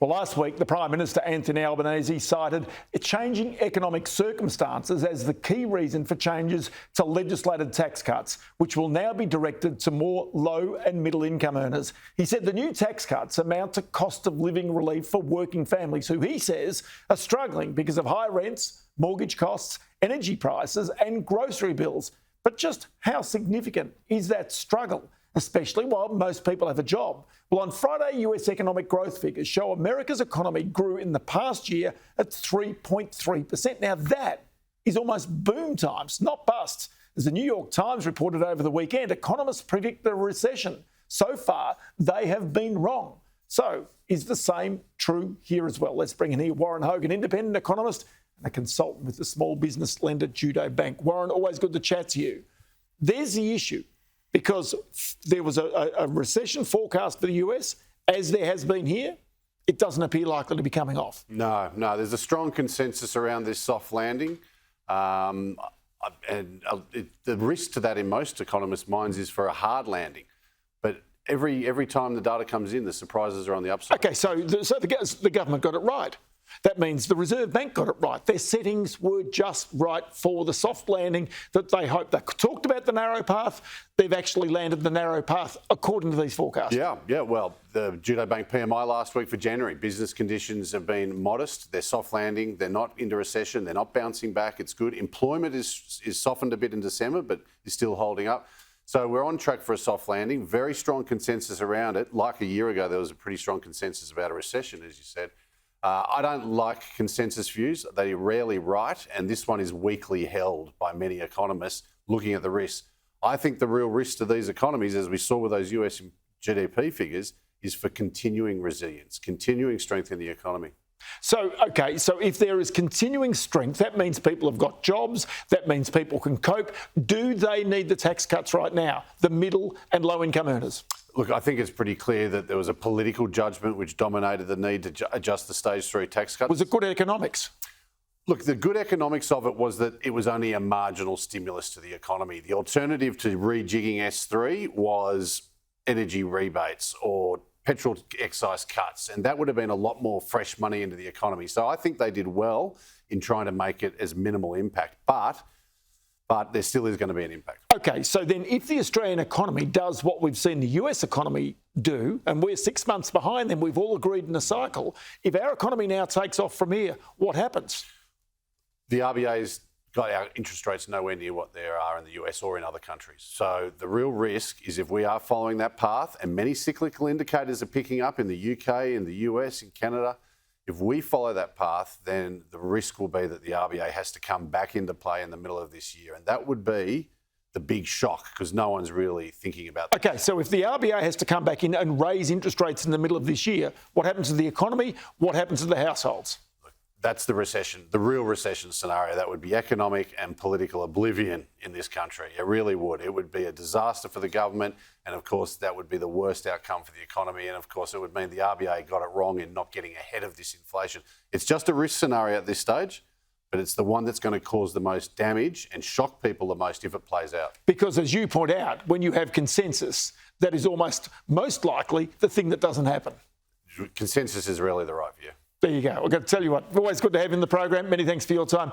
Well, last week, the Prime Minister, Anthony Albanese, cited changing economic circumstances as the key reason for changes to legislated tax cuts, which will now be directed to more low and middle income earners. He said the new tax cuts amount to cost of living relief for working families who, he says, are struggling because of high rents, mortgage costs, energy prices and grocery bills. But just how significant is that struggle, especially while most people have a job? Well, on Friday, US economic growth figures show America's economy grew in the past year at 3.3%. Now, that is almost boom times, not busts. As the New York Times reported over the weekend, economists predict a recession. So far, they have been wrong. So, is the same true here as well? Let's bring in here Warren Hogan, independent economist and a consultant with the small business lender Judo Bank. Warren, always good to chat to you. There's the issue, because there was a recession forecast for the US, as there has been here. It doesn't appear likely to be coming off. No, there's a strong consensus around this soft landing. The risk to that in most economists' minds is for a hard landing. But every time the data comes in, the surprises are on the upside. OK, so the government got it right. That means the Reserve Bank got it right. Their settings were just right for the soft landing that they hoped. They talked about the narrow path. They've actually landed the narrow path according to these forecasts. Yeah. Well, the Judo Bank PMI last week for January, business conditions have been modest. They're soft landing. They're not into recession. They're not bouncing back. It's good. Employment is softened a bit in December, but is still holding up. So we're on track for a soft landing. Very strong consensus around it. Like a year ago, there was a pretty strong consensus about a recession, as you said. I don't like consensus views. They're rarely right, and this one is weakly held by many economists looking at the risks. I think the real risk to these economies, as we saw with those US GDP figures, is for continuing resilience, continuing strength in the economy. So if there is continuing strength, that means people have got jobs, that means people can cope. Do they need the tax cuts right now, the middle and low income earners? Look, I think it's pretty clear that there was a political judgment which dominated the need to adjust the stage 3 tax cuts. Was it good economics? Look, the good economics of it was that it was only a marginal stimulus to the economy. The alternative to rejigging S3 was energy rebates or petrol excise cuts, and that would have been a lot more fresh money into the economy. So I think they did well in trying to make it as minimal impact, but there still is going to be an impact. OK, so then if the Australian economy does what we've seen the US economy do, and we're 6 months behind them, we've all agreed in a cycle, if our economy now takes off from here, what happens? The RBA's got our interest rates nowhere near what there are in the US or in other countries. So the real risk is if we are following that path, and many cyclical indicators are picking up in the UK, in the US, in Canada, if we follow that path, then the risk will be that the RBA has to come back into play in the middle of this year. And that would be the big shock, because no one's really thinking about that. OK, so if the RBA has to come back in and raise interest rates in the middle of this year, what happens to the economy? What happens to the households? That's the recession, the real recession scenario. That would be economic and political oblivion in this country. It really would. It would be a disaster for the government. And of course, that would be the worst outcome for the economy. And of course, it would mean the RBA got it wrong in not getting ahead of this inflation. It's just a risk scenario at this stage, but it's the one that's going to cause the most damage and shock people the most if it plays out. Because as you point out, when you have consensus, that is almost most likely the thing that doesn't happen. Consensus is really the right view. There you go. I've got to tell you what, always good to have you in the program. Many thanks for your time.